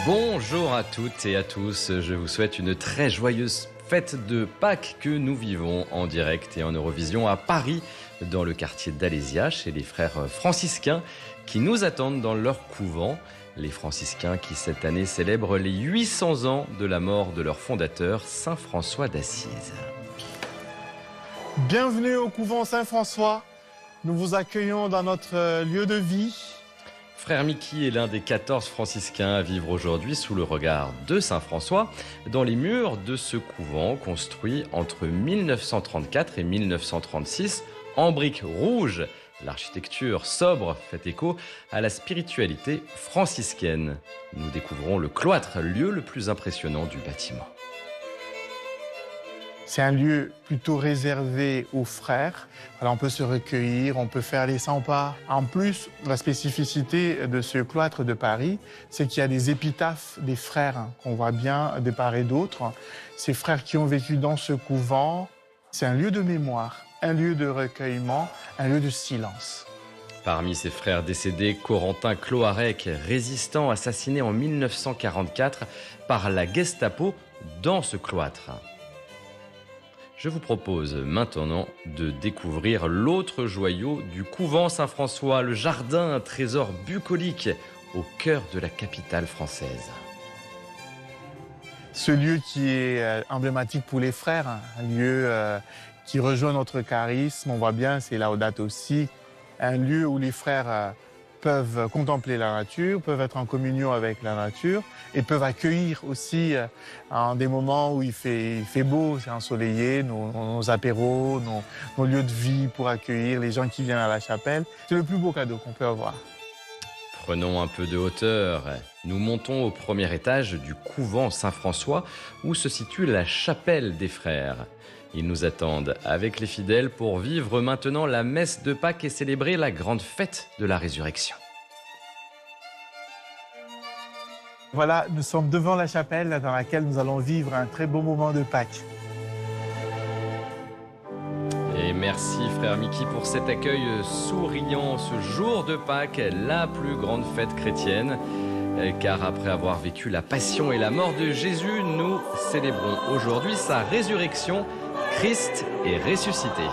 Bonjour à toutes et à tous, je vous souhaite une très joyeuse fête de Pâques que nous vivons en direct et en Eurovision à Paris, dans le quartier d'Alésia, chez les frères franciscains qui nous attendent dans leur couvent. Les franciscains qui cette année célèbrent les 800 ans de la mort de leur fondateur, Saint François d'Assise. Bienvenue au couvent Saint-François. Nous vous accueillons dans notre lieu de vie. Frère Mickey est l'un des 14 franciscains à vivre aujourd'hui sous le regard de Saint François dans les murs de ce couvent construit entre 1934 et 1936 en briques rouges. L'architecture sobre fait écho à la spiritualité franciscaine. Nous découvrons le cloître, lieu le plus impressionnant du bâtiment. C'est un lieu plutôt réservé aux frères. Alors on peut se recueillir, on peut faire les 100 pas. En plus, la spécificité de ce cloître de Paris, c'est qu'il y a des épitaphes des frères qu'on voit bien de part et d'autre. Ces frères qui ont vécu dans ce couvent, c'est un lieu de mémoire, un lieu de recueillement, un lieu de silence. Parmi ses frères décédés, Corentin Cloarec, résistant assassiné en 1944 par la Gestapo dans ce cloître. Je vous propose maintenant de découvrir l'autre joyau du couvent Saint-François, le jardin, un trésor bucolique au cœur de la capitale française. Ce lieu qui est emblématique pour les frères, un lieu qui rejoint notre charisme, on voit bien, c'est Laudato Si, un lieu où les frères peuvent contempler la nature, peuvent être en communion avec la nature et peuvent accueillir aussi en des moments où il fait beau, c'est ensoleillé, nos apéros, nos lieux de vie pour accueillir les gens qui viennent à la chapelle. C'est le plus beau cadeau qu'on peut avoir. Prenons un peu de hauteur. Nous montons au premier étage du couvent Saint-François où se situe la chapelle des frères. Ils nous attendent avec les fidèles pour vivre maintenant la messe de Pâques et célébrer la grande fête de la résurrection. Voilà, nous sommes devant la chapelle dans laquelle nous allons vivre un très beau moment de Pâques. Et merci frère Mickey pour cet accueil souriant ce jour de Pâques, la plus grande fête chrétienne. Car après avoir vécu la passion et la mort de Jésus, nous célébrons aujourd'hui sa résurrection. Christ est ressuscité.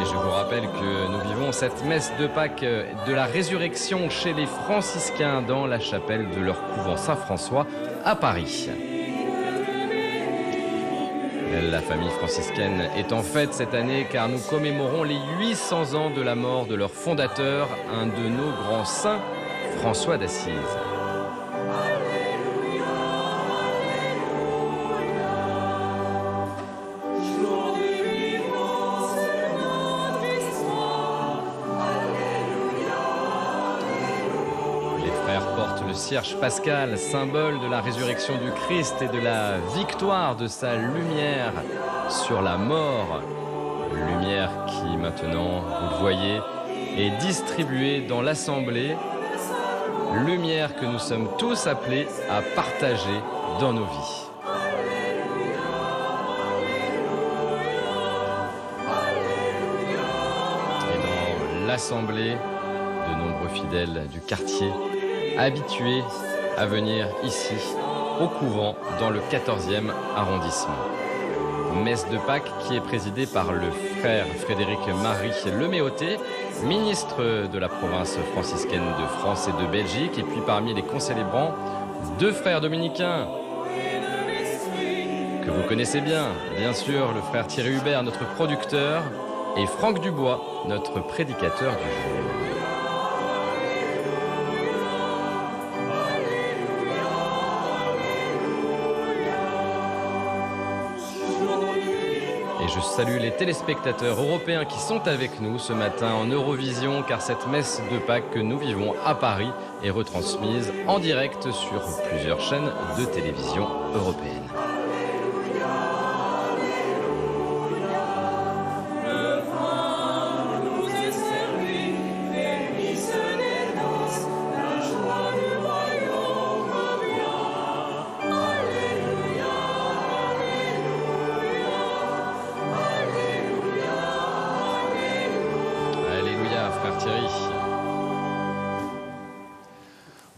Et je vous rappelle que nous vivons cette messe de Pâques de la résurrection chez les franciscains dans la chapelle de leur couvent Saint-François à Paris. La famille franciscaine est en fête cette année car nous commémorons les 800 ans de la mort de leur fondateur, un de nos grands saints, François d'Assise. Le cierge pascal, symbole de la résurrection du Christ et de la victoire de sa lumière sur la mort. Lumière qui maintenant, vous le voyez, est distribuée dans l'assemblée. Lumière que nous sommes tous appelés à partager dans nos vies. Et dans l'assemblée, de nombreux fidèles du quartier habitués à venir ici, au couvent, dans le 14e arrondissement. Messe de Pâques qui est présidée par le frère Frédéric-Marie Leméoté, ministre de la province franciscaine de France et de Belgique. Et puis parmi les concélébrants, deux frères dominicains que vous connaissez bien sûr, le frère Thierry Hubert, notre producteur, et Franck Dubois, notre prédicateur du jour. Et je salue les téléspectateurs européens qui sont avec nous ce matin en Eurovision, car cette messe de Pâques que nous vivons à Paris est retransmise en direct sur plusieurs chaînes de télévision européennes.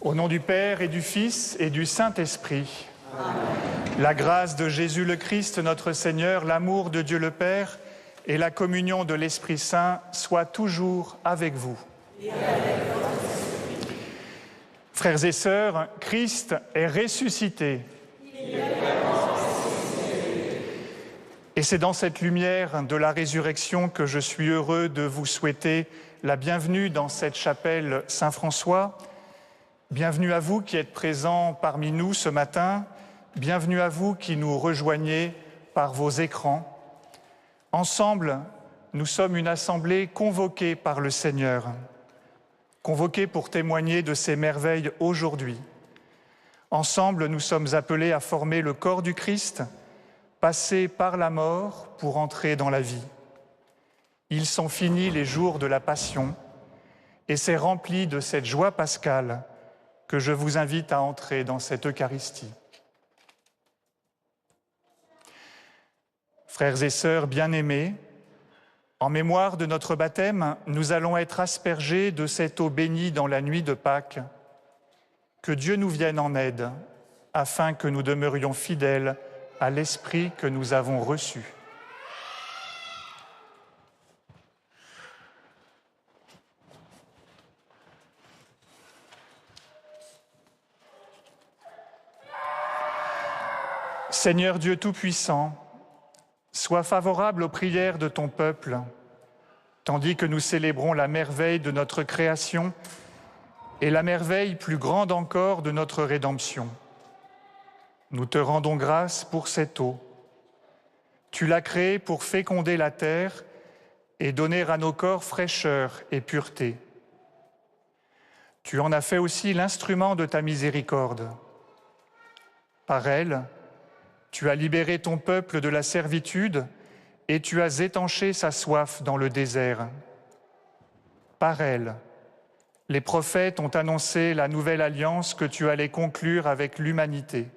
Au nom du Père et du Fils et du Saint-Esprit. La grâce de Jésus le Christ, notre Seigneur, l'amour de Dieu le Père et la communion de l'Esprit Saint soient toujours avec vous. Frères et sœurs, Christ est ressuscité. Et c'est dans cette lumière de la résurrection que je suis heureux de vous souhaiter la bienvenue dans cette chapelle Saint-François. Bienvenue à vous qui êtes présents parmi nous ce matin. Bienvenue à vous qui nous rejoignez par vos écrans. Ensemble, nous sommes une assemblée convoquée par le Seigneur, convoquée pour témoigner de ses merveilles aujourd'hui. Ensemble, nous sommes appelés à former le corps du Christ, passé par la mort pour entrer dans la vie. Ils sont finis les jours de la Passion, et c'est rempli de cette joie pascale que je vous invite à entrer dans cette Eucharistie. Frères et sœurs bien-aimés, en mémoire de notre baptême, nous allons être aspergés de cette eau bénie dans la nuit de Pâques. Que Dieu nous vienne en aide, afin que nous demeurions fidèles à l'Esprit que nous avons reçu. Seigneur Dieu Tout-Puissant, sois favorable aux prières de ton peuple, tandis que nous célébrons la merveille de notre création et la merveille plus grande encore de notre rédemption. Nous te rendons grâce pour cette eau. Tu l'as créée pour féconder la terre et donner à nos corps fraîcheur et pureté. Tu en as fait aussi l'instrument de ta miséricorde. Par elle, tu as libéré ton peuple de la servitude et tu as étanché sa soif dans le désert. Par elle, les prophètes ont annoncé la nouvelle alliance que tu allais conclure avec l'humanité.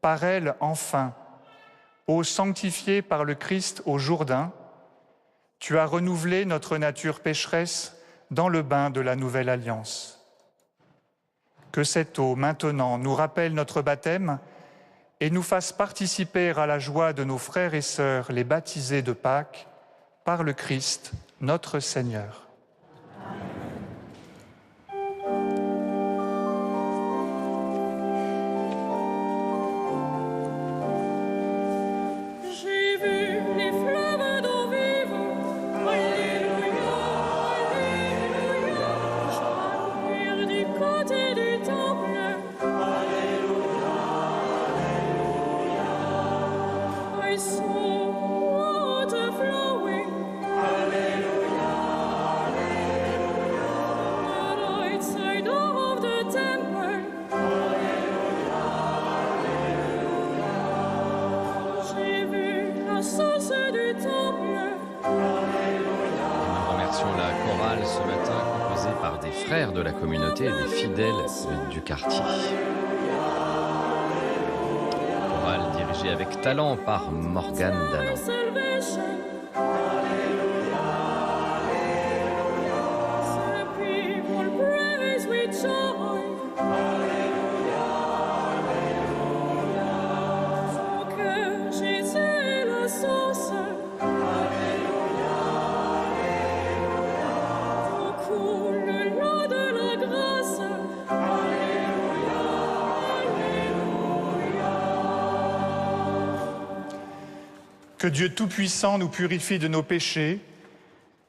Par elle, enfin, ô sanctifié par le Christ au Jourdain, tu as renouvelé notre nature pécheresse dans le bain de la nouvelle alliance. Que cette eau, maintenant, nous rappelle notre baptême et nous fasse participer à la joie de nos frères et sœurs, les baptisés de Pâques, par le Christ, notre Seigneur. Ce matin, composé par des frères de la communauté et des fidèles du quartier. Chorale dirigée avec talent par Morgane Danan. Que Dieu Tout-Puissant nous purifie de nos péchés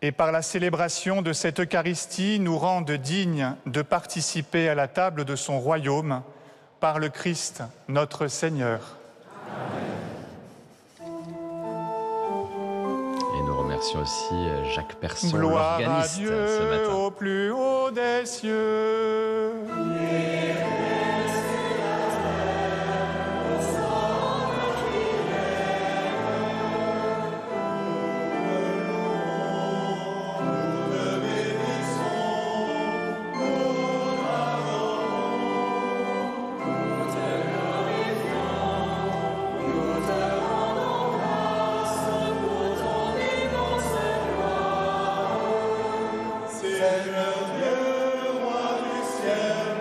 et par la célébration de cette Eucharistie nous rende dignes de participer à la table de son royaume par le Christ, notre Seigneur. Et nous remercions aussi Jacques Persson, Gloire l'organiste, à Dieu ce matin. Au plus haut des cieux. Seigneur Dieu, roi du ciel.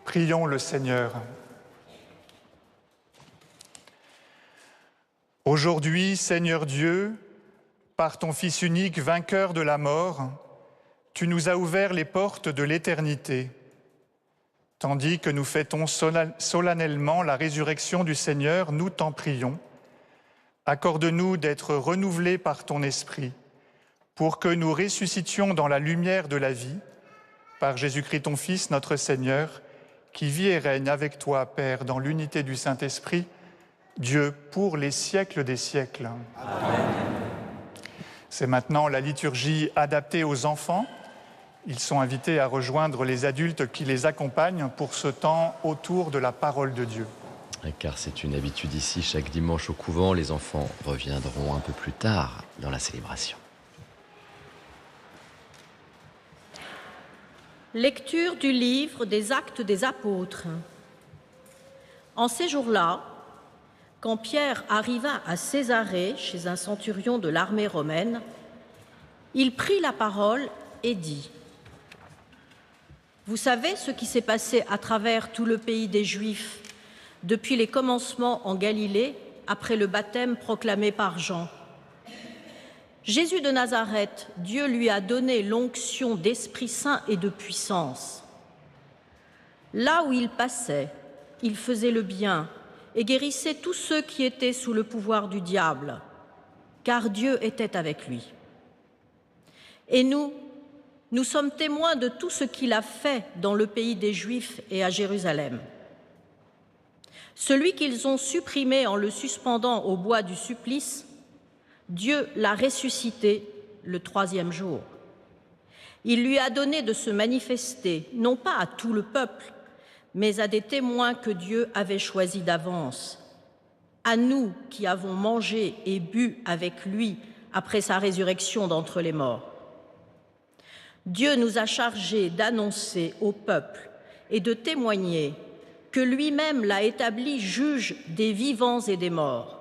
Prions le Seigneur. Aujourd'hui, Seigneur Dieu, par ton Fils unique, vainqueur de la mort, tu nous as ouvert les portes de l'éternité. Tandis que nous fêtons solennellement la résurrection du Seigneur, nous t'en prions. Accorde-nous d'être renouvelés par ton Esprit, pour que nous ressuscitions dans la lumière de la vie, par Jésus-Christ ton Fils, notre Seigneur, qui vit et règne avec toi, Père, dans l'unité du Saint-Esprit, Dieu pour les siècles des siècles. Amen. C'est maintenant la liturgie adaptée aux enfants. Ils sont invités à rejoindre les adultes qui les accompagnent pour ce temps autour de la parole de Dieu. Car c'est une habitude ici, chaque dimanche au couvent, les enfants reviendront un peu plus tard dans la célébration. Lecture du livre des Actes des Apôtres. En ces jours-là, quand Pierre arriva à Césarée, chez un centurion de l'armée romaine, il prit la parole et dit : « Vous savez ce qui s'est passé à travers tout le pays des Juifs depuis les commencements en Galilée, après le baptême proclamé par Jean. Jésus de Nazareth, Dieu lui a donné l'onction d'Esprit Saint et de puissance. Là où il passait, il faisait le bien et guérissait tous ceux qui étaient sous le pouvoir du diable, car Dieu était avec lui. Et nous sommes témoins de tout ce qu'il a fait dans le pays des Juifs et à Jérusalem. Celui qu'ils ont supprimé en le suspendant au bois du supplice, Dieu l'a ressuscité le troisième jour. Il lui a donné de se manifester, non pas à tout le peuple, mais à des témoins que Dieu avait choisis d'avance, à nous qui avons mangé et bu avec lui après sa résurrection d'entre les morts. Dieu nous a chargés d'annoncer au peuple et de témoigner que lui-même l'a établi juge des vivants et des morts.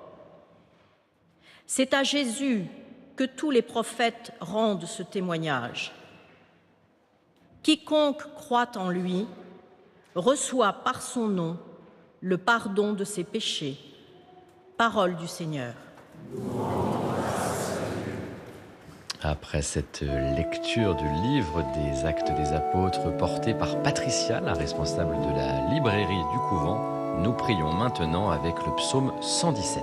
C'est à Jésus que tous les prophètes rendent ce témoignage. Quiconque croit en lui reçoit par son nom le pardon de ses péchés. Parole du Seigneur. Après cette lecture du livre des Actes des Apôtres porté par Patricia, la responsable de la librairie du couvent, nous prions maintenant avec le psaume 117.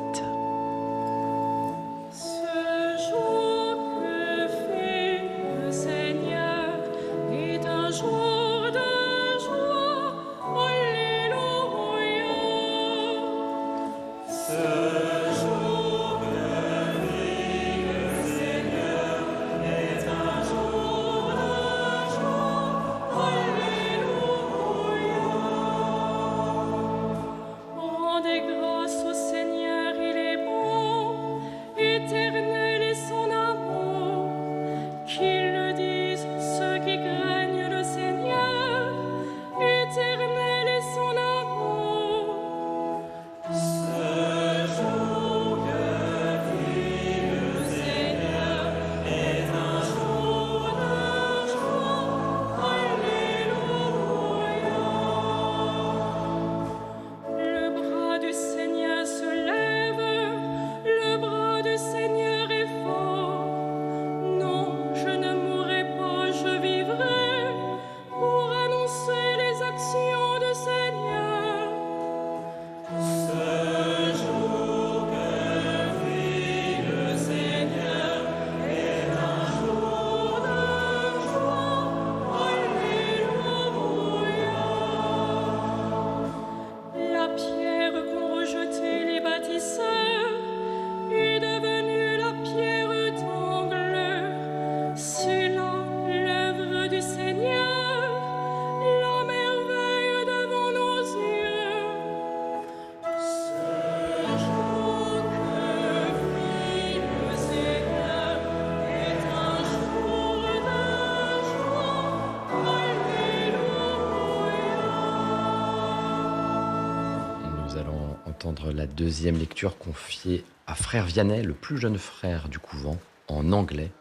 La deuxième lecture confiée à frère Vianney, le plus jeune frère du couvent, en anglais,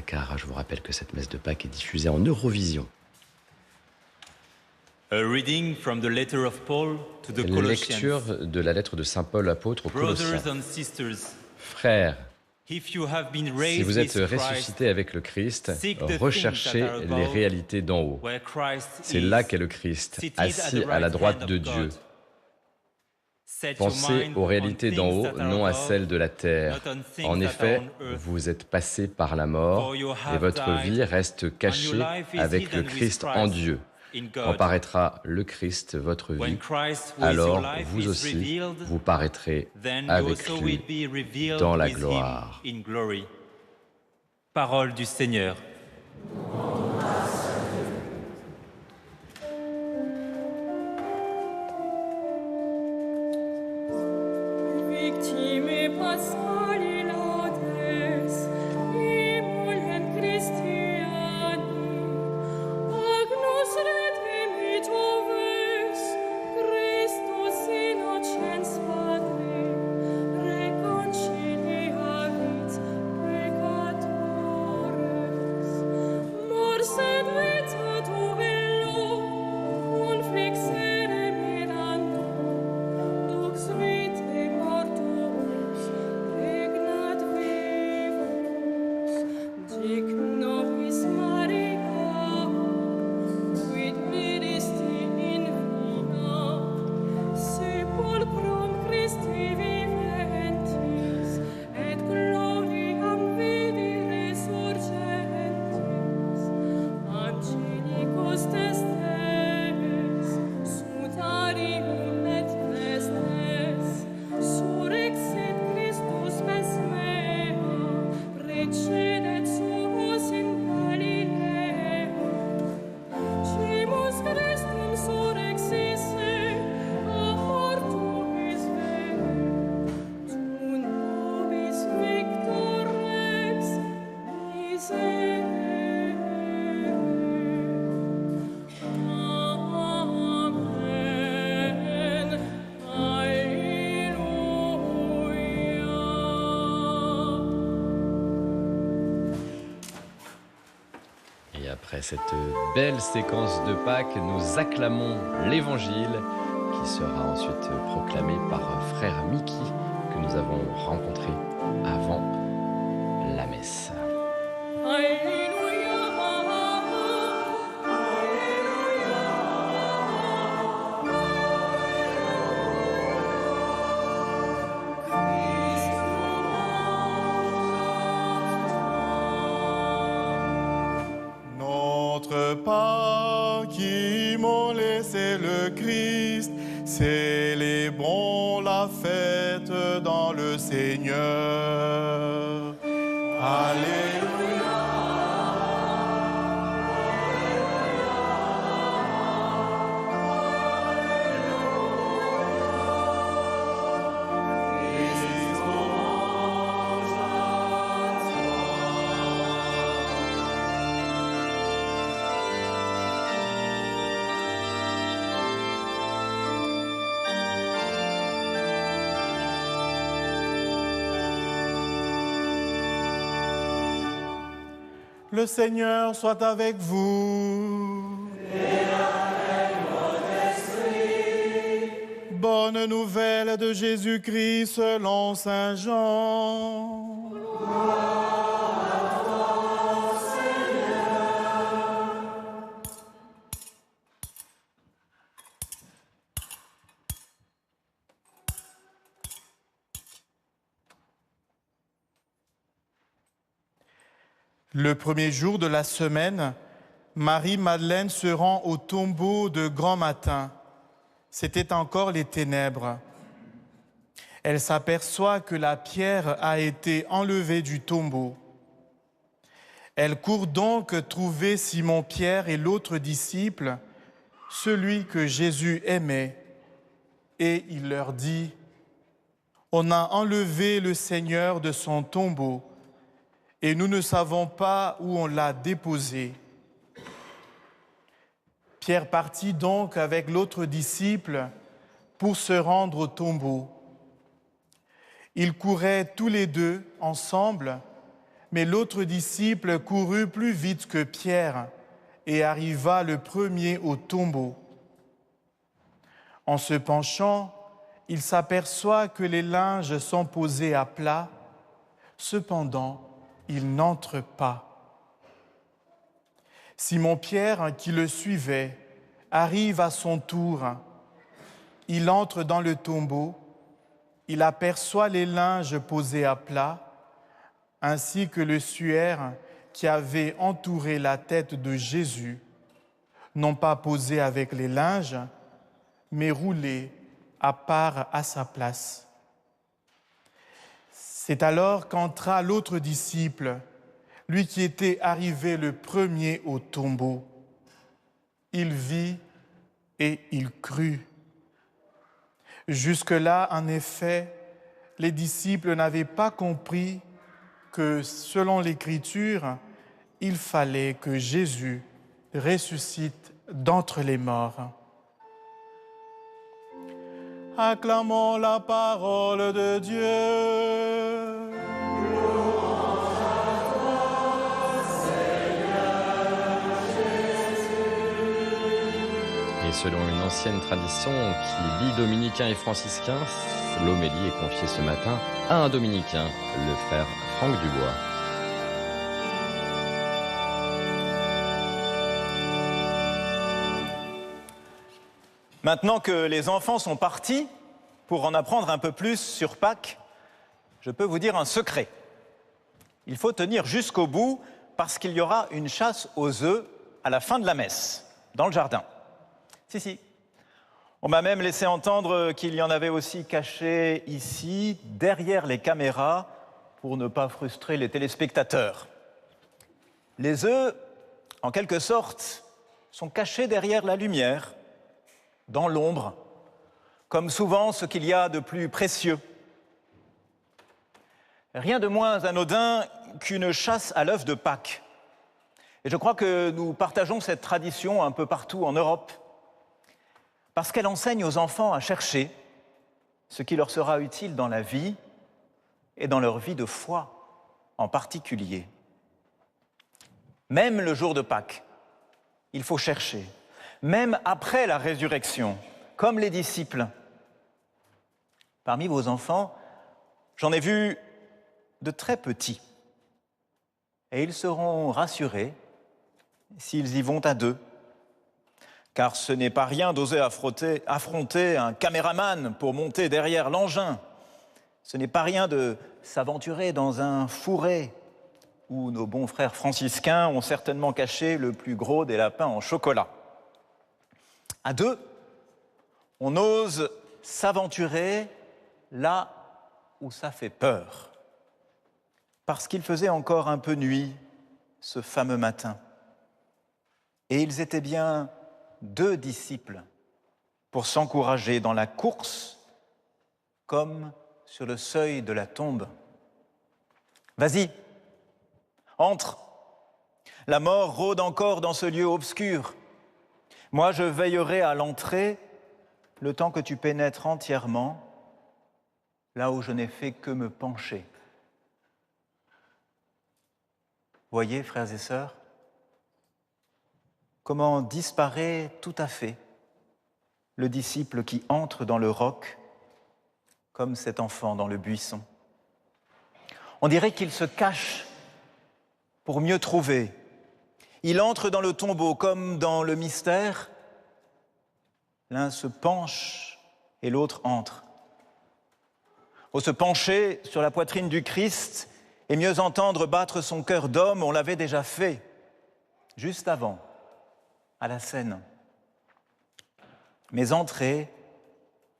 car je vous rappelle que cette messe de Pâques est diffusée en Eurovision. A reading from the letter of Paul to the Colossians. Lecture de la lettre de Saint Paul apôtre aux Colossiens. Brothers and sisters, Frères, if you have been si raised vous êtes with Christ, ressuscités avec le Christ, seek the recherchez things that are above, les réalités d'en haut. where Christ C'est is, là qu'est le Christ, seated assis at the à la right droite hand de of Dieu. God. Set your Pensez mind aux on réalités d'en things haut, that are non à above, celles de la terre. not on things En that effet, are on earth. vous êtes passés par la mort For you et have votre died, vie reste and your cachée life is avec le hidden with Christ Christ en Dieu. in Quand God. paraîtra le Christ, votre When vie, Christ, who is your alors life, vous is aussi, revealed, vous paraîtrez then you avec also will lui be revealed dans la with him gloire. in glory. Parole du Seigneur. Victime Pascali laudes, emolent Christiani, agnus redemitovus, Christus innocens Patri, reconciliavit peccatores, mors et vita tuvello, confixere mirando, dux vitae mortuus regnat vivus, dic nobis Maria, quid vidisti in vina, sepulchrum Christi viventis, et gloriam vidi resurgentis, angelicus testes, sutarium et vestes, surrexit Christus mes mea, precedet suos in Galilea. Cimus Christum surrexisse, a mortuis vere, tu nobis victor rex miserere. Amen. Alléluia. Et après cette belle séquence de Pâques, nous acclamons l'Évangile qui sera ensuite proclamé par frère Mickey que nous avons rencontré avant la messe. Alléluia. Notre Père qui m'ont laissé le Christ, célébrons la fête dans le Seigneur. Alléluia. Le Seigneur soit avec vous. Et avec votre esprit. Bonne nouvelle de Jésus-Christ selon Saint Jean. Le premier jour de la semaine, Marie-Madeleine se rend au tombeau de grand matin. C'était encore les ténèbres. Elle s'aperçoit que la pierre a été enlevée du tombeau. Elle court donc trouver Simon-Pierre et l'autre disciple, celui que Jésus aimait, et il leur dit : « On a enlevé le Seigneur de son tombeau, et nous ne savons pas où on l'a déposé. » Pierre partit donc avec l'autre disciple pour se rendre au tombeau. Ils couraient tous les deux ensemble, mais l'autre disciple courut plus vite que Pierre et arriva le premier au tombeau. En se penchant, il s'aperçoit que les linges sont posés à plat. Cependant, il n'entre pas. Simon-Pierre, qui le suivait, arrive à son tour. Il entre dans le tombeau. Il aperçoit les linges posés à plat, ainsi que le suaire qui avait entouré la tête de Jésus, non pas posé avec les linges, mais roulé à part à sa place. C'est alors qu'entra l'autre disciple, lui qui était arrivé le premier au tombeau. Il vit et il crut. Jusque-là, en effet, les disciples n'avaient pas compris que, selon l'Écriture, il fallait que Jésus ressuscite d'entre les morts. Acclamons la parole de Dieu. Et selon une ancienne tradition qui lie dominicains et franciscains, l'homélie est confiée ce matin à un dominicain, le frère Franck Dubois. Maintenant que les enfants sont partis, pour en apprendre un peu plus sur Pâques, je peux vous dire un secret. Il faut tenir jusqu'au bout parce qu'il y aura une chasse aux œufs à la fin de la messe, dans le jardin. Si. On m'a même laissé entendre qu'il y en avait aussi caché ici, derrière les caméras, pour ne pas frustrer les téléspectateurs. Les œufs, en quelque sorte, sont cachés derrière la lumière, dans l'ombre, comme souvent ce qu'il y a de plus précieux. Rien de moins anodin qu'une chasse à l'œuf de Pâques. Et je crois que nous partageons cette tradition un peu partout en Europe, parce qu'elle enseigne aux enfants à chercher ce qui leur sera utile dans la vie et dans leur vie de foi en particulier. Même le jour de Pâques, il faut chercher. Même après la résurrection, comme les disciples. Parmi vos enfants, j'en ai vu de très petits. Et ils seront rassurés s'ils y vont à deux. Car ce n'est pas rien d'oser affronter un caméraman pour monter derrière l'engin. Ce n'est pas rien de s'aventurer dans un fourré où nos bons frères franciscains ont certainement caché le plus gros des lapins en chocolat. À deux, on ose s'aventurer là où ça fait peur. Parce qu'il faisait encore un peu nuit ce fameux matin. Et ils étaient bien 2 disciples pour s'encourager dans la course comme sur le seuil de la tombe. Vas-y, entre. La mort rôde encore dans ce lieu obscur. Moi, je veillerai à l'entrée le temps que tu pénètres entièrement là où je n'ai fait que me pencher. Voyez, frères et sœurs, comment disparaît tout à fait le disciple qui entre dans le roc comme cet enfant dans le buisson. On dirait qu'il se cache pour mieux trouver. Il entre dans le tombeau comme dans le mystère. L'un se penche et l'autre entre. Faut se pencher sur la poitrine du Christ et mieux entendre battre son cœur d'homme, on l'avait déjà fait, juste avant, à la scène. Mais entrer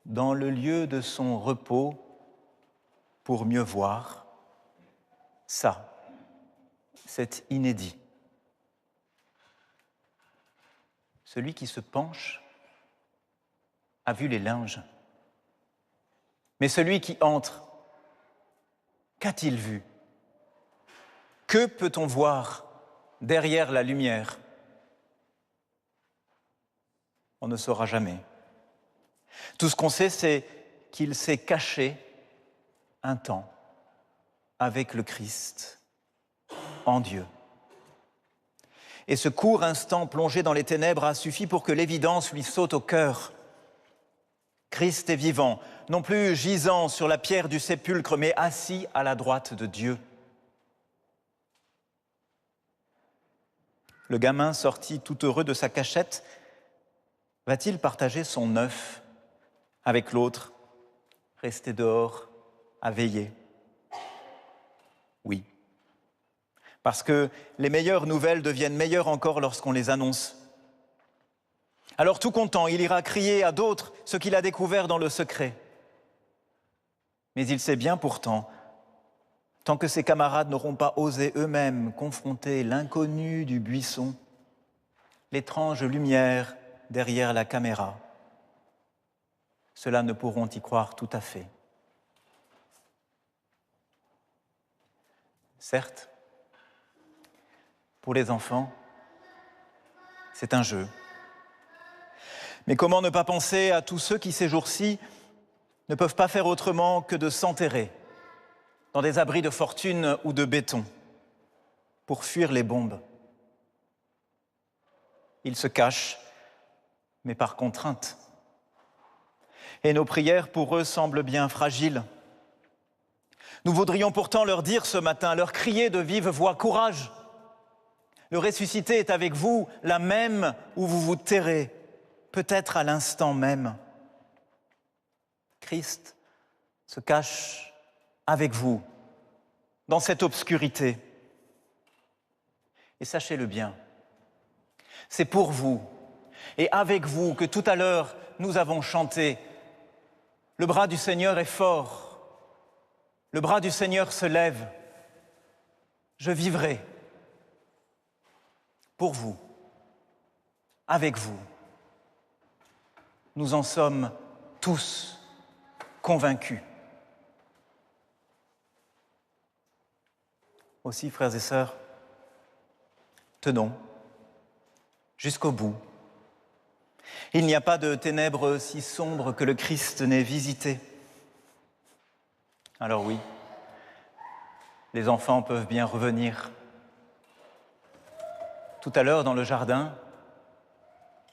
dans le lieu de son repos pour mieux voir, ça, c'est inédit. Celui qui se penche a vu les linges. Mais celui qui entre, qu'a-t-il vu? Que peut-on voir derrière la lumière? On ne saura jamais. Tout ce qu'on sait, c'est qu'il s'est caché un temps avec le Christ, en Dieu. Et ce court instant plongé dans les ténèbres a suffi pour que l'évidence lui saute au cœur. Christ est vivant, non plus gisant sur la pierre du sépulcre, mais assis à la droite de Dieu. Le gamin sorti tout heureux de sa cachette, va-t-il partager son œuf avec l'autre, resté dehors à veiller? Oui, parce que les meilleures nouvelles deviennent meilleures encore lorsqu'on les annonce. Alors tout content, il ira crier à d'autres ce qu'il a découvert dans le secret. Mais il sait bien pourtant, tant que ses camarades n'auront pas osé eux-mêmes confronter l'inconnu du buisson, l'étrange lumière derrière la caméra, ceux-là ne pourront y croire tout à fait. Certes, pour les enfants, c'est un jeu. Mais comment ne pas penser à tous ceux qui, ces jours-ci, ne peuvent pas faire autrement que de s'enterrer dans des abris de fortune ou de béton pour fuir les bombes. Ils se cachent, mais par contrainte. Et nos prières pour eux semblent bien fragiles. Nous voudrions pourtant leur dire ce matin, leur crier de vive voix, courage! Le ressuscité est avec vous, là même où vous vous terrez, peut-être à l'instant même. Christ se cache avec vous, dans cette obscurité. Et sachez-le bien, c'est pour vous et avec vous que tout à l'heure nous avons chanté « Le bras du Seigneur est fort, le bras du Seigneur se lève, je vivrai pour vous, avec vous. » Nous en sommes tous convaincus. Aussi, frères et sœurs, tenons jusqu'au bout. Il n'y a pas de ténèbres si sombres que le Christ n'ait visité. Alors oui, les enfants peuvent bien revenir. Tout à l'heure dans le jardin,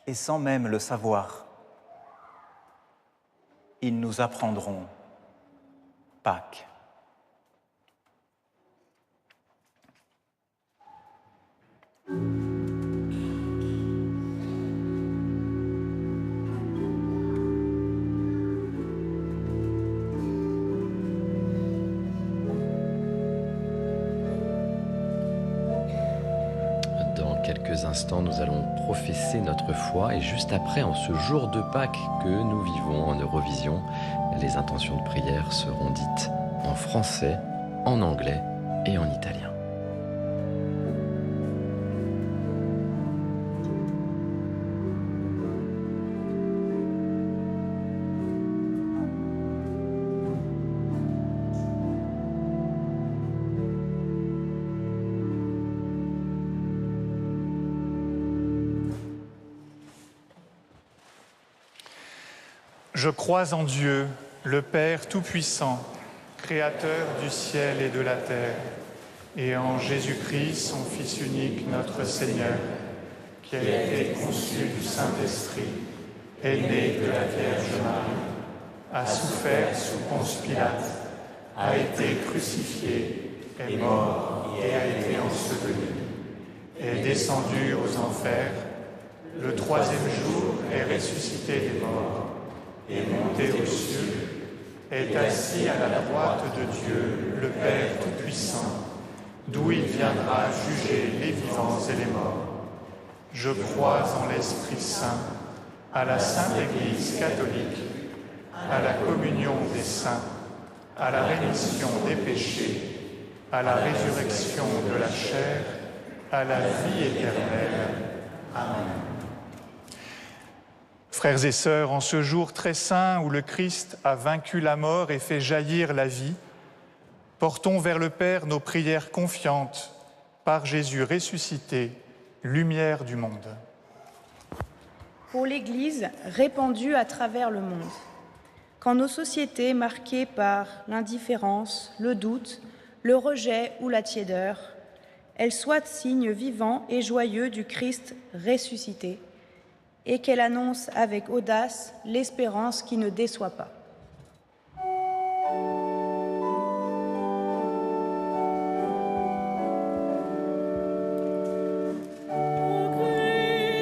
et sans même le savoir, ils nous apprendront Pâques. Dans quelques instants, nous allons professer notre foi et juste après, en ce jour de Pâques que nous vivons en Eurovision, les intentions de prière seront dites en français, en anglais et en italien. Je crois en Dieu, le Père Tout-Puissant, Créateur du ciel et de la terre, et en Jésus-Christ, son Fils unique, notre Seigneur, qui a été conçu du Saint-Esprit, est né de la Vierge Marie, a souffert sous Ponce Pilate, a été crucifié, est mort et a été enseveli, est descendu aux enfers, le troisième jour est ressuscité des morts, est monté aux cieux, est assis à la droite de Dieu, le Père Tout-Puissant, d'où il viendra juger les vivants et les morts. Je crois en l'Esprit Saint, à la Sainte Église catholique, à la communion des saints, à la rémission des péchés, à la résurrection de la chair, à la vie éternelle. Amen. Frères et sœurs, en ce jour très saint où le Christ a vaincu la mort et fait jaillir la vie, portons vers le Père nos prières confiantes, par Jésus ressuscité, lumière du monde. Pour l'Église répandue à travers le monde, quand nos sociétés marquées par l'indifférence, le doute, le rejet ou la tiédeur, elles soient signes vivants et joyeux du Christ ressuscité, et qu'elle annonce avec audace l'espérance qui ne déçoit pas.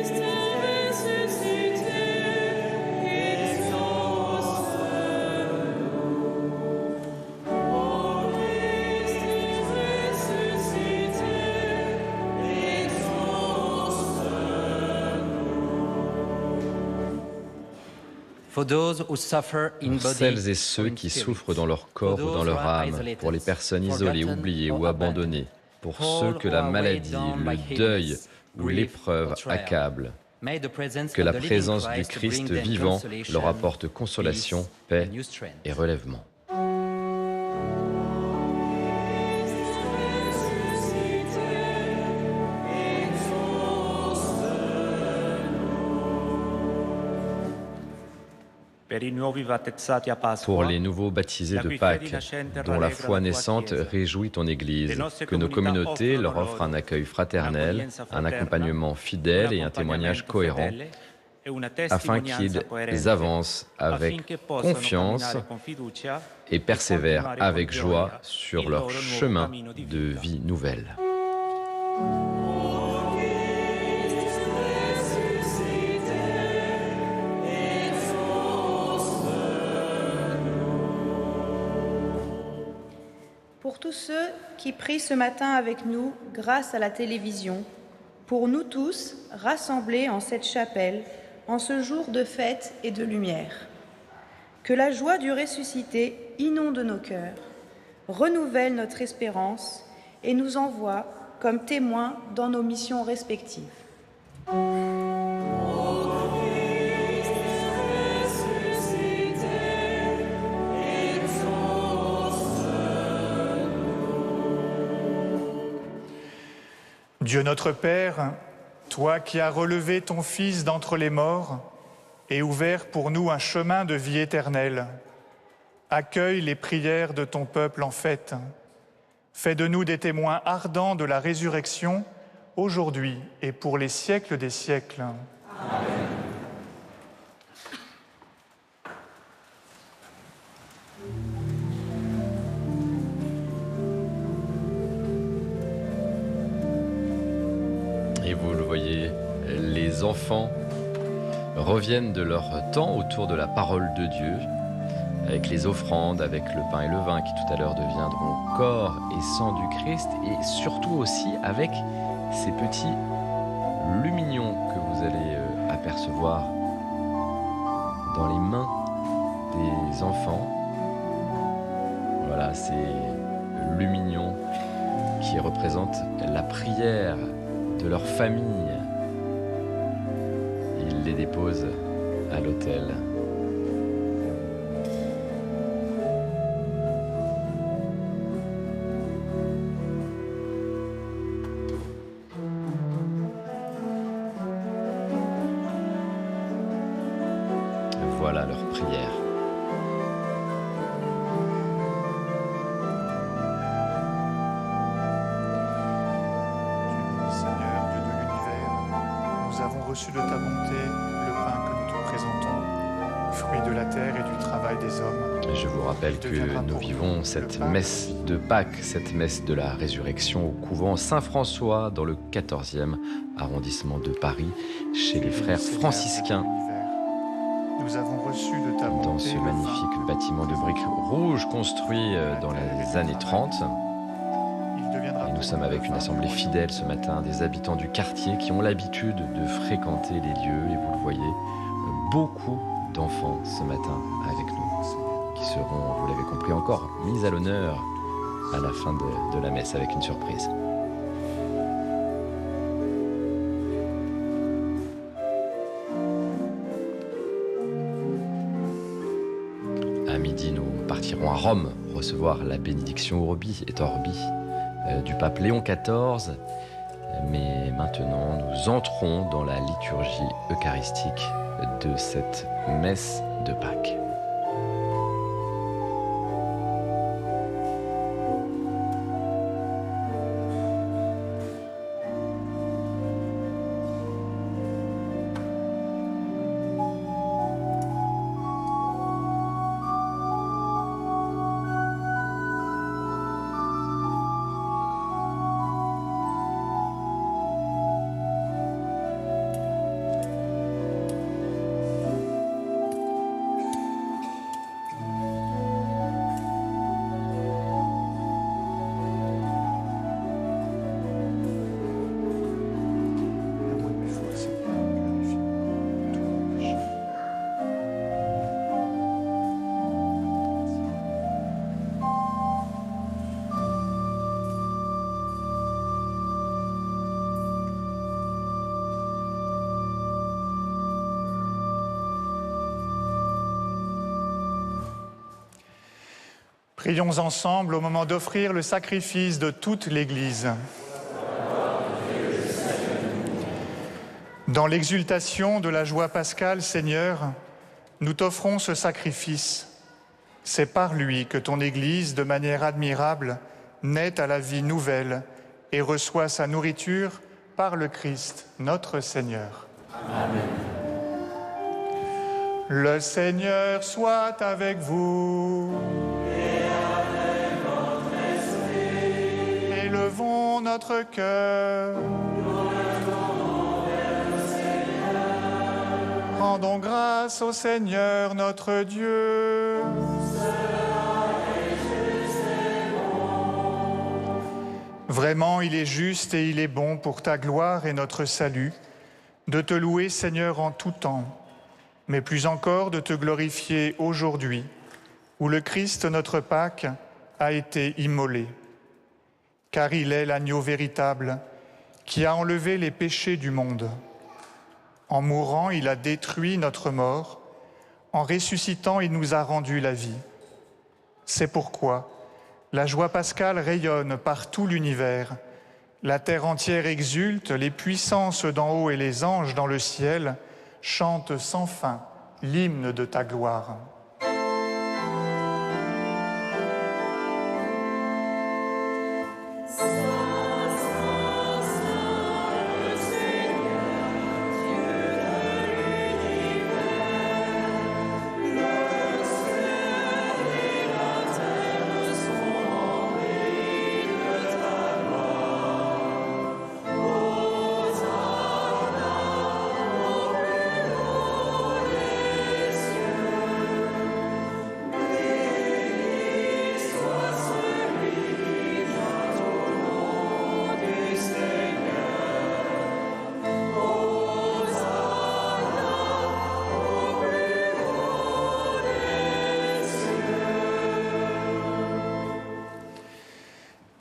Christ ressuscité, exauce-nous. Ô Christ ressuscité, For those who suffer in Pour body celles et or ceux in qui spirit, souffrent dans leur corps for ou dans those leur who are âme, isolated, pour les personnes isolées, forgotten oubliées or ou abandonnées, pour ceux que la maladie, le deuil ou l'épreuve accablent, May the presence que of la the living présence du Christ Christ bring them vivant consolation, leur apporte consolation, peace, paix and new strength. et relèvement. Pour les nouveaux baptisés de Pâques, dont la foi naissante réjouit ton Église, que nos communautés leur offrent un accueil fraternel, un accompagnement fidèle et un témoignage cohérent, afin qu'ils avancent avec confiance et persévèrent avec joie sur leur chemin de vie nouvelle. Pour tous ceux qui prient ce matin avec nous grâce à la télévision, pour nous tous rassemblés en cette chapelle, en ce jour de fête et de lumière. Que la joie du ressuscité inonde nos cœurs, renouvelle notre espérance et nous envoie comme témoins dans nos missions respectives. Dieu notre Père, toi qui as relevé ton Fils d'entre les morts et ouvert pour nous un chemin de vie éternelle, accueille les prières de ton peuple en fête. Fais de nous des témoins ardents de la résurrection, aujourd'hui et pour les siècles des siècles. Amen. Et vous le voyez, les enfants reviennent de leur temps autour de la parole de Dieu, avec les offrandes, avec le pain et le vin qui tout à l'heure deviendront corps et sang du Christ, et surtout aussi avec ces petits lumignons que vous allez apercevoir dans les mains des enfants. Voilà, ces lumignons qui représentent la prière de leur famille. Ils les déposent à l'autel. Voilà leur prière. Seigneur, Dieu de l'univers, nous avons reçu de ta bonté le pain que nous te présentons, fruit de la terre et du travail des hommes. Je vous rappelle que nous vivons cette messe de Pâques, cette messe de la résurrection au couvent Saint-François dans le 14e arrondissement de Paris, chez les frères franciscains. Nous avons reçu de ta bonté dans ce magnifique bâtiment de briques rouges construit dans les années 30. Et nous sommes avec une assemblée fidèle ce matin, des habitants du quartier qui ont l'habitude de fréquenter les lieux. Et vous le voyez, beaucoup d'enfants ce matin avec nous, qui seront, vous l'avez compris, encore mis à l'honneur à la fin de la messe avec une surprise. À midi, nous partirons à Rome recevoir la bénédiction Urbi et Orbi du pape Léon XIV. Mais maintenant, nous entrons dans la liturgie eucharistique de cette messe de Pâques. Prions ensemble au moment d'offrir le sacrifice de toute l'Église. Dans l'exultation de la joie pascale, Seigneur, nous t'offrons ce sacrifice. C'est par lui que ton Église, de manière admirable, naît à la vie nouvelle et reçoit sa nourriture par le Christ, notre Seigneur. Amen. Le Seigneur soit avec vous. Et avec votre esprit. Élevons notre cœur. Rendons grâce au Seigneur notre Dieu. Vraiment, il est juste et il est bon pour ta gloire et notre salut de te louer, Seigneur, en tout temps, mais plus encore de te glorifier aujourd'hui, où le Christ, notre Pâque, a été immolé. Car il est l'agneau véritable qui a enlevé les péchés du monde. En mourant, il a détruit notre mort. En ressuscitant, il nous a rendu la vie. C'est pourquoi la joie pascale rayonne par tout l'univers. La terre entière exulte, les puissances d'en haut et les anges dans le ciel chantent sans fin l'hymne de ta gloire.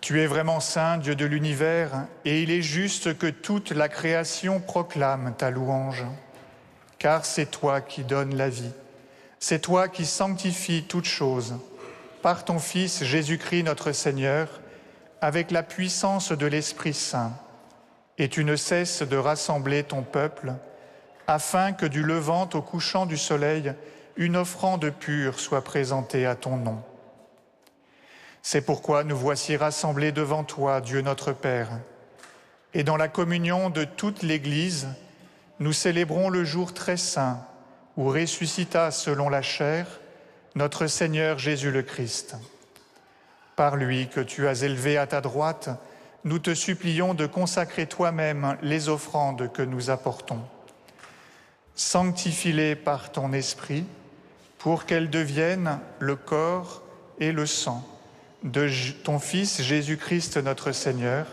Tu es vraiment saint, Dieu de l'univers, et il est juste que toute la création proclame ta louange. Car c'est toi qui donnes la vie, c'est toi qui sanctifies toutes choses, par ton Fils Jésus-Christ notre Seigneur, avec la puissance de l'Esprit Saint. Et tu ne cesses de rassembler ton peuple, afin que du levant au couchant du soleil, une offrande pure soit présentée à ton nom. C'est pourquoi nous voici rassemblés devant toi, Dieu notre Père. Et dans la communion de toute l'Église, nous célébrons le jour très saint où ressuscita selon la chair notre Seigneur Jésus le Christ. Par lui que tu as élevé à ta droite, nous te supplions de consacrer toi-même les offrandes que nous apportons. Sanctifie-les par ton Esprit pour qu'elles deviennent le corps et le sang de ton Fils Jésus-Christ notre Seigneur,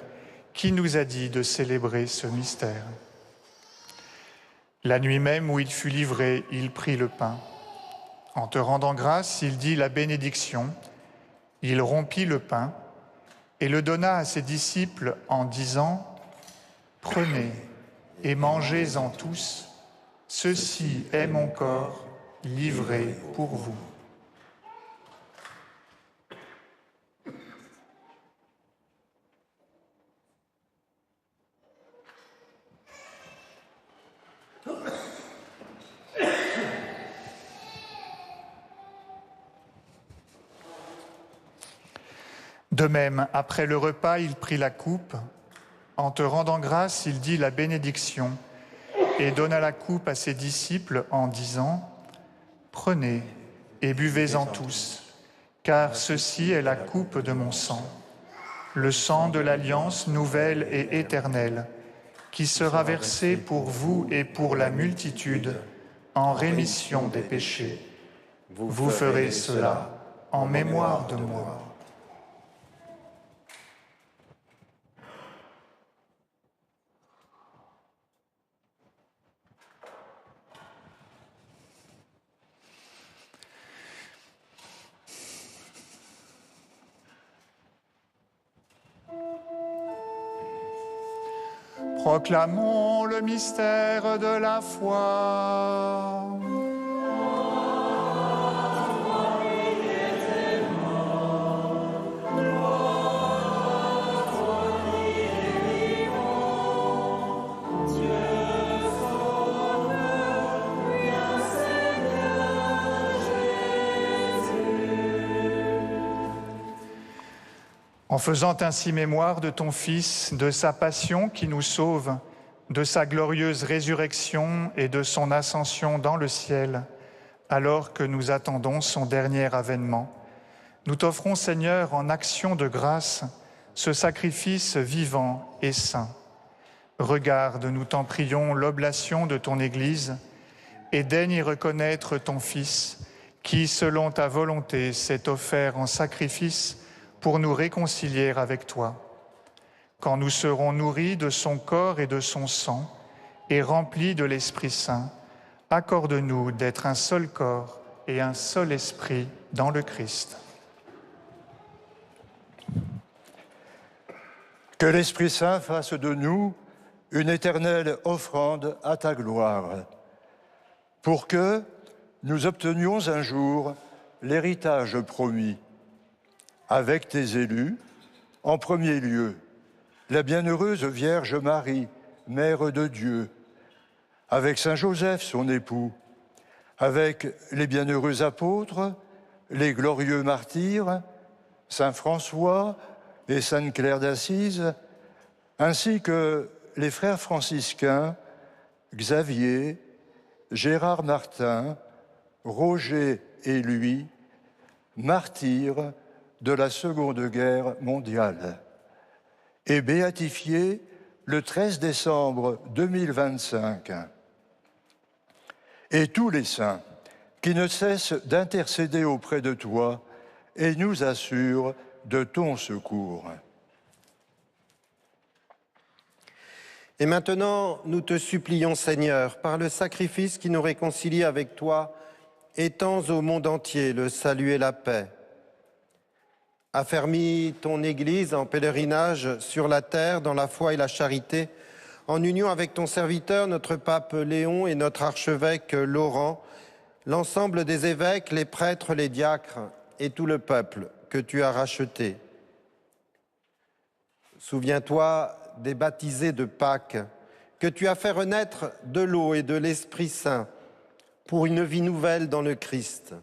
qui nous a dit de célébrer ce mystère. La nuit même où il fut livré, il prit le pain. En te rendant grâce, il dit la bénédiction. Il rompit le pain et le donna à ses disciples en disant « Prenez et mangez-en tous, ceci est mon corps livré pour vous. » De même, après le repas, il prit la coupe. En te rendant grâce, il dit la bénédiction et donna la coupe à ses disciples en disant « Prenez et buvez-en tous, car ceci est la coupe de mon sang, le sang de l'alliance nouvelle et éternelle, qui sera versé pour vous et pour la multitude en rémission des péchés. Vous ferez cela en mémoire de moi. » Proclamons le mystère de la foi. En faisant ainsi mémoire de ton Fils, de sa passion qui nous sauve, de sa glorieuse résurrection et de son ascension dans le ciel, alors que nous attendons son dernier avènement, nous t'offrons, Seigneur, en action de grâce, ce sacrifice vivant et saint. Regarde, nous t'en prions, l'oblation de ton Église et daigne y reconnaître ton Fils, qui, selon ta volonté, s'est offert en sacrifice pour nous réconcilier avec toi. Quand nous serons nourris de son corps et de son sang et remplis de l'Esprit Saint, accorde-nous d'être un seul corps et un seul esprit dans le Christ. Que l'Esprit Saint fasse de nous une éternelle offrande à ta gloire, pour que nous obtenions un jour l'héritage promis, avec tes élus, en premier lieu, la bienheureuse Vierge Marie, Mère de Dieu, avec Saint Joseph, son époux, avec les bienheureux apôtres, les glorieux martyrs, Saint François et Sainte Claire d'Assise, ainsi que les frères franciscains Xavier, Gérard Martin, Roger et Louis, martyrs de la Seconde Guerre mondiale, et béatifiés le 13 décembre 2025. Et tous les saints qui ne cessent d'intercéder auprès de toi et nous assurent de ton secours. Et maintenant, nous te supplions, Seigneur, par le sacrifice qui nous réconcilie avec toi, étends au monde entier le salut et la paix. Affermis ton Église en pèlerinage sur la terre, dans la foi et la charité, en union avec ton serviteur, notre pape Léon, et notre archevêque Laurent, l'ensemble des évêques, les prêtres, les diacres et tout le peuple que tu as racheté. Souviens-toi des baptisés de Pâques, que tu as fait renaître de l'eau et de l'Esprit Saint pour une vie nouvelle dans le Christ.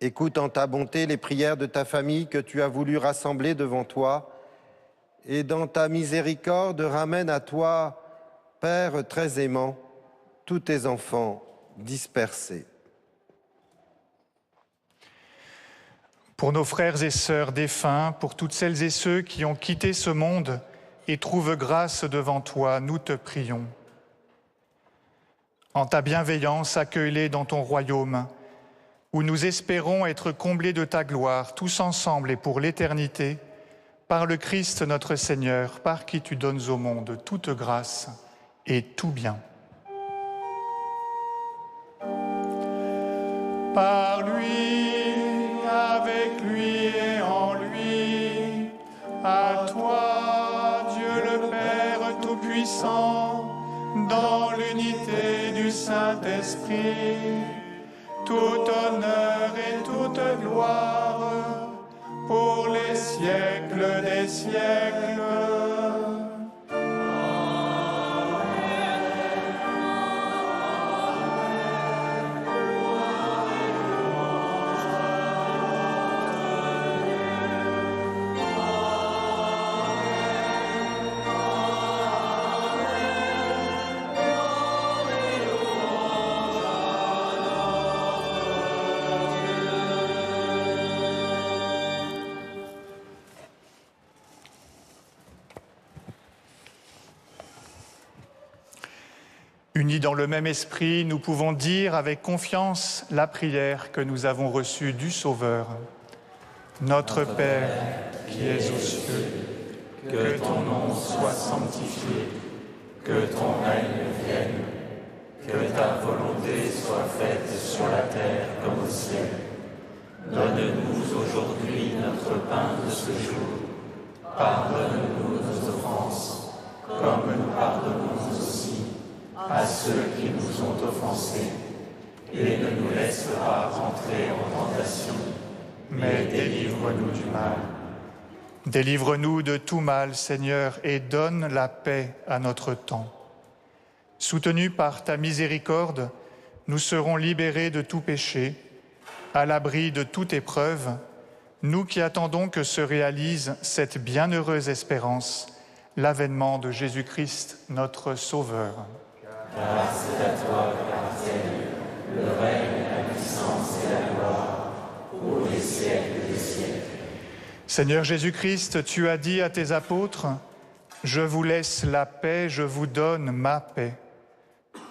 Écoute en ta bonté les prières de ta famille que tu as voulu rassembler devant toi, et dans ta miséricorde ramène à toi, Père très aimant, tous tes enfants dispersés. Pour nos frères et sœurs défunts, pour toutes celles et ceux qui ont quitté ce monde et trouvent grâce devant toi, nous te prions. En ta bienveillance, accueille-les dans ton royaume, où nous espérons être comblés de ta gloire, tous ensemble et pour l'éternité, par le Christ notre Seigneur, par qui tu donnes au monde toute grâce et tout bien. Par lui, avec lui et en lui, à toi, Dieu le Père Tout-Puissant, dans l'unité du Saint-Esprit, tout honneur et toute gloire, pour les siècles des siècles. Unis dans le même esprit, nous pouvons dire avec confiance la prière que nous avons reçue du Sauveur. Notre Père, qui es aux cieux, que ton nom soit sanctifié, que ton règne vienne, que ta volonté soit faite sur la terre comme au ciel. Donne-nous aujourd'hui notre pain de ce jour. Pardonne-nous nos offenses, comme nous pardonnons aussi à ceux qui nous ont offensés, et ne nous laisse pas rentrer en tentation, mais délivre-nous du mal. Délivre-nous de tout mal, Seigneur, et donne la paix à notre temps. Soutenus par ta miséricorde, nous serons libérés de tout péché, à l'abri de toute épreuve, nous qui attendons que se réalise cette bienheureuse espérance, l'avènement de Jésus-Christ, notre Sauveur. Car c'est à toi qu'appartiennent le règne, la puissance et la gloire, pour les siècles des siècles. Seigneur Jésus-Christ, tu as dit à tes apôtres, « Je vous laisse la paix, je vous donne ma paix.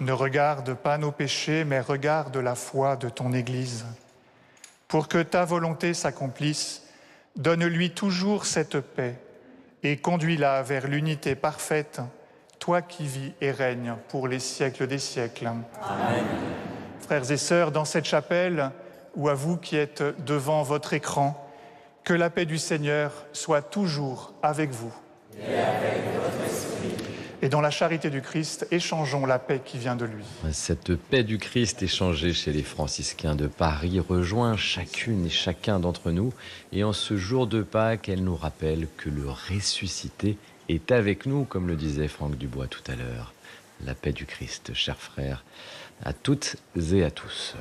Ne regarde pas nos péchés, mais regarde la foi de ton Église. Pour que ta volonté s'accomplisse, donne-lui toujours cette paix et conduis-la vers l'unité parfaite, toi qui vis et règnes pour les siècles des siècles. » Amen. Frères et sœurs, dans cette chapelle, ou à vous qui êtes devant votre écran, que la paix du Seigneur soit toujours avec vous. Et avec votre esprit. Et dans la charité du Christ, échangeons la paix qui vient de lui. Cette paix du Christ échangée chez les franciscains de Paris rejoint chacune et chacun d'entre nous. Et en ce jour de Pâques, elle nous rappelle que le ressuscité est avec nous, comme le disait Franck Dubois tout à l'heure. La paix du Christ, chers frères, à toutes et à tous.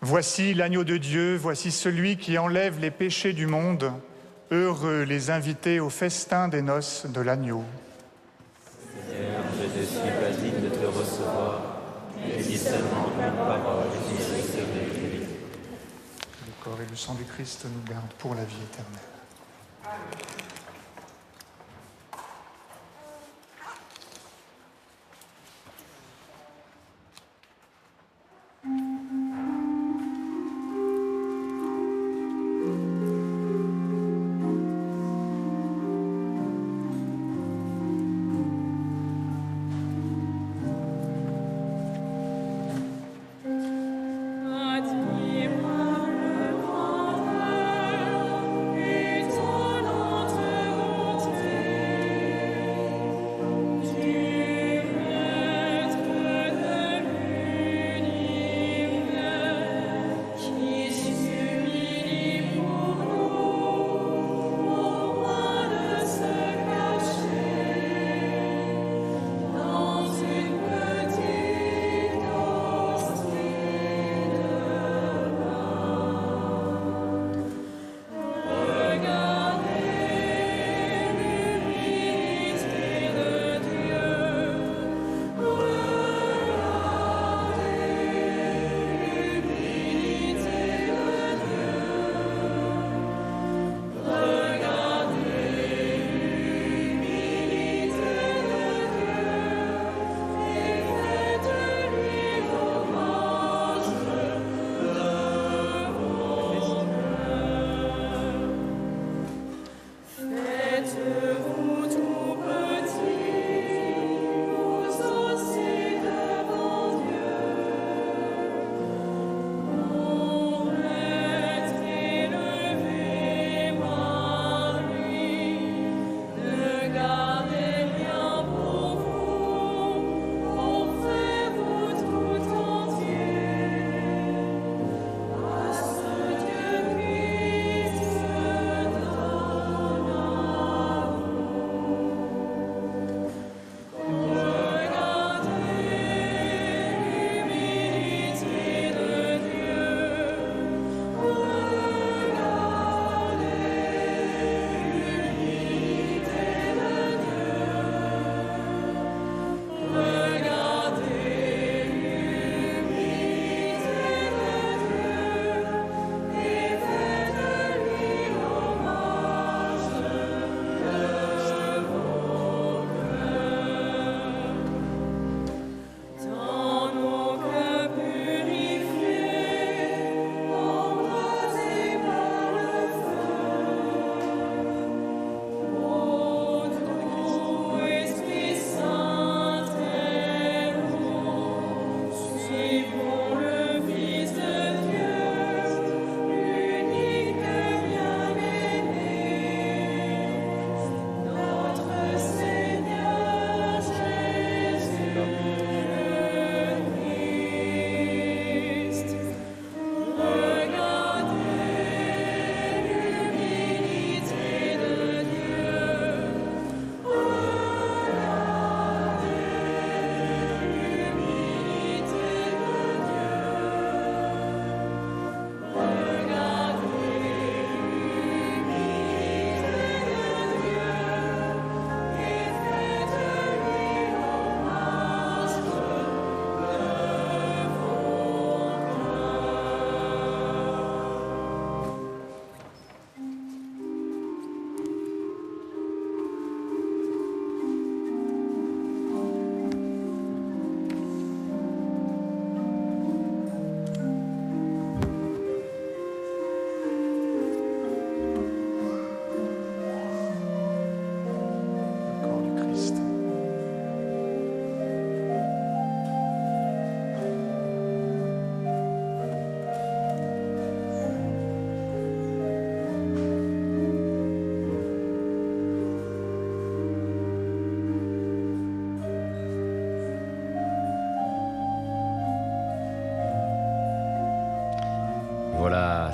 Voici l'agneau de Dieu, voici celui qui enlève les péchés du monde. Heureux les invités au festin des noces de l'agneau. Seigneur, je ne suis pas digne de te recevoir, mais dis seulement une parole et je serai guéri. Le corps et le sang du Christ nous gardent pour la vie éternelle. Admire le grandeur et ton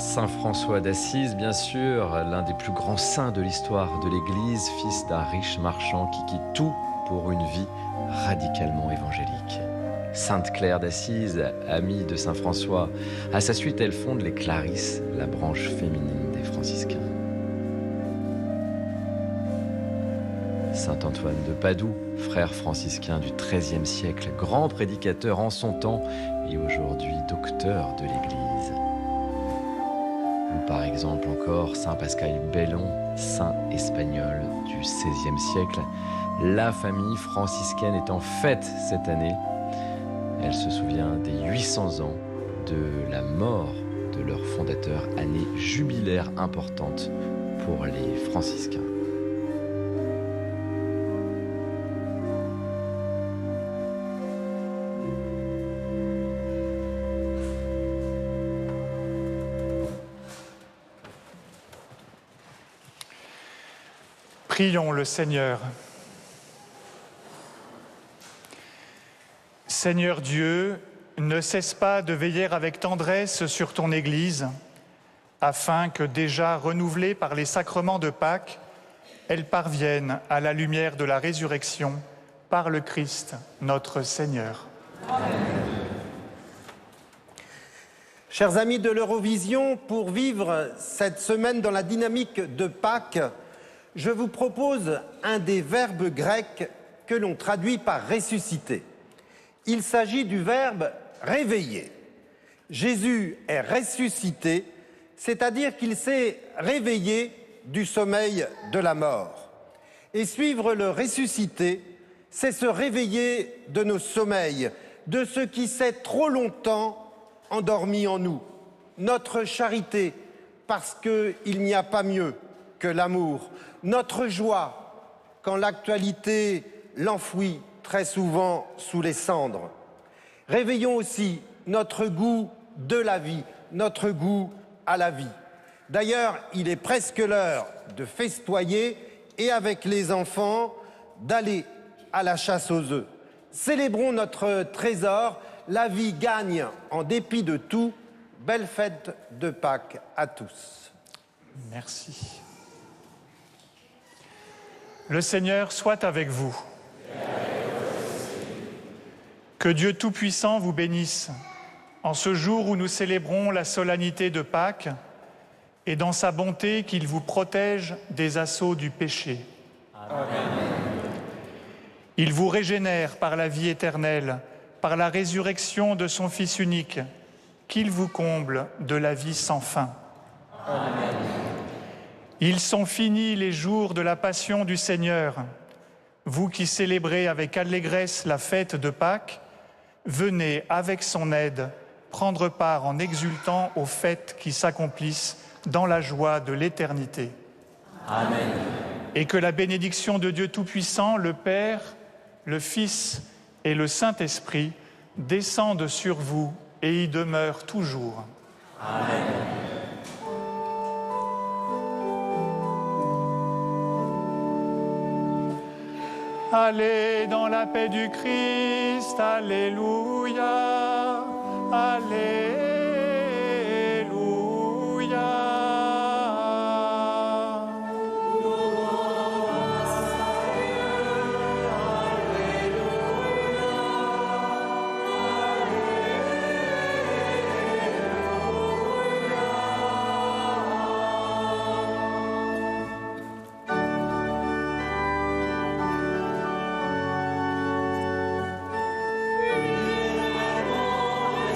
Saint François d'Assise, bien sûr, l'un des plus grands saints de l'histoire de l'Église, fils d'un riche marchand qui quitte tout pour une vie radicalement évangélique. Sainte Claire d'Assise, amie de Saint François, à sa suite, elle fonde les Clarisses, la branche féminine des franciscains. Saint Antoine de Padoue, frère franciscain du XIIIe siècle, grand prédicateur en son temps et aujourd'hui docteur de l'Église. Ou par exemple encore Saint Pascal Bellon, saint espagnol du XVIe siècle. La famille franciscaine est en fête cette année. Elle se souvient des 800 ans de la mort de leur fondateur, année jubilaire importante pour les franciscains. Prions le Seigneur. Seigneur Dieu, ne cesse pas de veiller avec tendresse sur ton Église, afin que, déjà renouvelée par les sacrements de Pâques, elle parvienne à la lumière de la résurrection par le Christ, notre Seigneur. Amen. Chers amis de l'Eurovision, pour vivre cette semaine dans la dynamique de Pâques, je vous propose un des verbes grecs que l'on traduit par ressusciter. Il s'agit du verbe réveiller. Jésus est ressuscité, c'est-à-dire qu'il s'est réveillé du sommeil de la mort. Et suivre le ressuscité, c'est se réveiller de nos sommeils, de ce qui s'est trop longtemps endormi en nous. Notre charité, parce qu'il n'y a pas mieux que l'amour. Notre joie, quand l'actualité l'enfouit très souvent sous les cendres. Réveillons aussi notre goût de la vie, notre goût à la vie. D'ailleurs, il est presque l'heure de festoyer et avec les enfants d'aller à la chasse aux œufs. Célébrons notre trésor, la vie gagne en dépit de tout. Belle fête de Pâques à tous. Merci. Le Seigneur soit avec vous. Que Dieu Tout-Puissant vous bénisse en ce jour où nous célébrons la solennité de Pâques et dans sa bonté qu'il vous protège des assauts du péché. Amen. Il vous régénère par la vie éternelle, par la résurrection de son Fils unique, qu'il vous comble de la vie sans fin. Amen. Ils sont finis les jours de la passion du Seigneur. Vous qui célébrez avec allégresse la fête de Pâques, venez avec son aide prendre part en exultant aux fêtes qui s'accomplissent dans la joie de l'éternité. Amen. Et que la bénédiction de Dieu Tout-Puissant, le Père, le Fils et le Saint-Esprit descendent sur vous et y demeurent toujours. Amen. Allez dans la paix du Christ, alléluia, alléluia.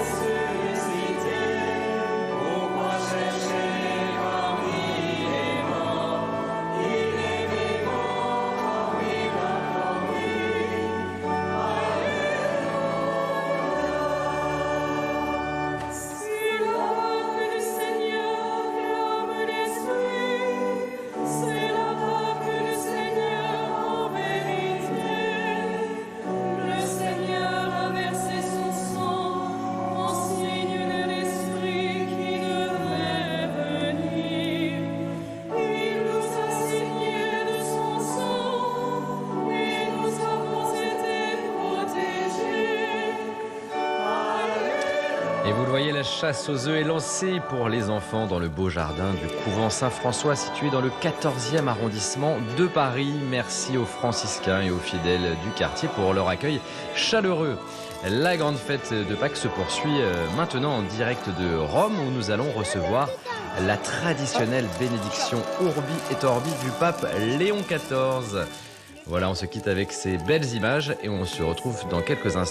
Ressuscité. Vous le voyez, la chasse aux œufs est lancée pour les enfants dans le beau jardin du couvent Saint-François situé dans le 14e arrondissement de Paris. Merci aux franciscains et aux fidèles du quartier pour leur accueil chaleureux. La grande fête de Pâques se poursuit maintenant en direct de Rome où nous allons recevoir la traditionnelle bénédiction Urbi et Orbi du pape Léon XIV. Voilà, on se quitte avec ces belles images et on se retrouve dans quelques instants.